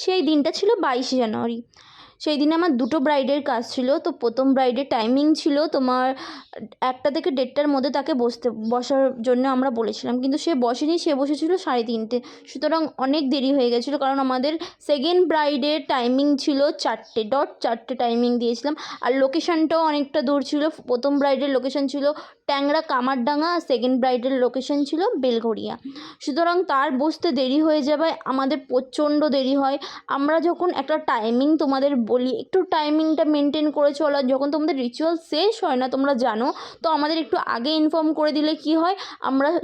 সেই দিনটা ছিল 22শে জানুয়ারি। সেই দিনে আমার দুটো ব্রাইডের কাজ ছিল। তো প্রথম ব্রাইডের টাইমিং ছিল তোমার 1টা থেকে 1:30টার মধ্যে তাকে বসার জন্য আমরা বলেছিলাম, কিন্তু সে বসেনি, সে বসেছিল 3:30। সুতরাং অনেক দেরি হয়ে গেছিলো, কারণ আমাদের সেকেন্ড ব্রাইডের টাইমিং ছিল 4টে টাইমিং দিয়েছিলাম। আর লোকেশানটাও অনেকটা দূর ছিল। প্রথম ব্রাইডের লোকেশান ছিল ট্যাংরা কামারডাঙ্গা, আর সেকেন্ড ব্রাইডের লোকেশান ছিল বেলঘরিয়া। সুতরাং তার বসতে দেরি হয়ে যাবে, আমাদের প্রচণ্ড দেরি হয়। আমরা যখন একটা টাইমিং তোমাদের বলি, একটু টাইমিংটা মেনটেন করে চলো। যখন তোমাদের রিচুয়াল শেষ হয় না, তোমরা জানো, তো আমাদের একটু আগে ইনফর্ম করে দিলে কি হয়,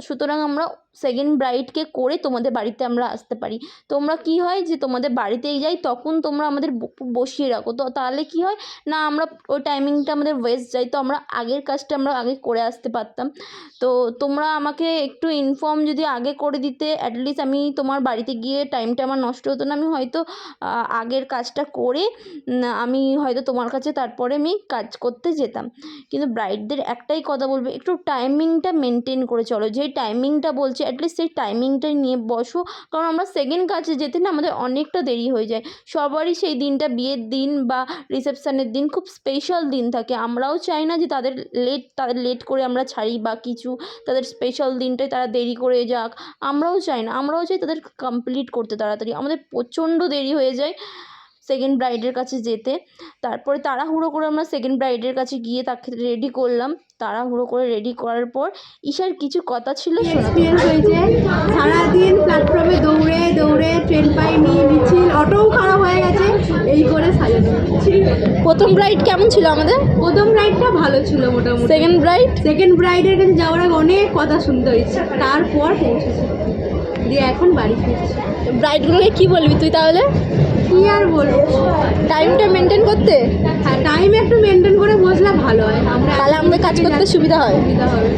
সুতরাং আমরা সেকেন্ড ব্রাইডকে করে তোমাদের বাড়িতে আমরা আসতে পারি। তোমরা কি হয় যে তোমাদের বাড়িতেই যাই, তখন তোমরা আমাদের বসিয়ে রাখো, তো তাহলে কি হয় না, আমরা ওই টাইমিংটা আমাদের ওয়েস্ট যায়, তো আমরা আগের কাজটা আমরা আগে করে আসতে পারতাম। তো তোমরা আমাকে একটু ইনফর্ম যদি আগে করে দিতে, অ্যাটলিস্ট আমি তোমার বাড়িতে গিয়ে টাইমটা আমার নষ্ট হতো না। আমি হয়তো আগের কাজটা করে আমি হয়তো তোমার কাছে তারপরে আমি কাজ করতে যেতাম। কিন্তু ব্রাইডদের একটাই কথা বলবো, একটু টাইমিংটা মেনটেন করে চলো। যেই টাইমিংটা বলছে অ্যাটলিস্ট সেই টাইমিংটা নিয়ে বসো, কারণ আমরা সেকেন্ড কাজে যেতে না আমাদের অনেকটা দেরি হয়ে যায়। সবারই সেই দিনটা, বিয়ের দিন বা রিসেপশানের দিন, খুব স্পেশাল দিন থাকে। আমরাও চাই না যে তাদের লেট করে আমরা ছাড়ি বা কিছু, তাদের স্পেশাল দিনটায় তারা দেরি করে যাক, আমরাও চাই না। আমরাও চাই তাদের কমপ্লিট করতে তাড়াতাড়ি। আমাদের প্রচণ্ড দেরি হয়ে যায় সেকেন্ড ব্রাইডের কাছে যেতে। তারপরে তাড়াহুড়ো করে আমরা সেকেন্ড ব্রাইডের কাছে গিয়ে তাকে রেডি করলাম। তাড়াহুড়ো করে রেডি করার পর ঈশার কিছু কথা ছিল, এক্সপিরিয়েন্স হয়েছে। সারাদিন প্ল্যাটফর্মে দৌড়ে দৌড়ে, ট্রেন পাইনি, মিছিল, অটোও খারাপ হয়ে গেছে, এই করে সাজানো। প্রথম ব্রাইড কেমন ছিল আমাদের? প্রথম ব্রাইডটা ভালো ছিল মোটামুটি। সেকেন্ড ব্রাইডের কাছে যাওয়ার আগে অনেক কথা শুনতে হয়েছে, তারপর পৌঁছেছি, দিয়ে এখন বাড়ি ফিরছি। ব্রাইডগুলোকে কি বলবি তুই তাহলে? কি আর বলবো, টাইমটা মেনটেন করতে। হ্যাঁ, টাইম একটু মেনটেন করে বসলে ভালো হয়, তাহলে আমাদের কাজ করতে সুবিধা হয়। সুবিধা হবে।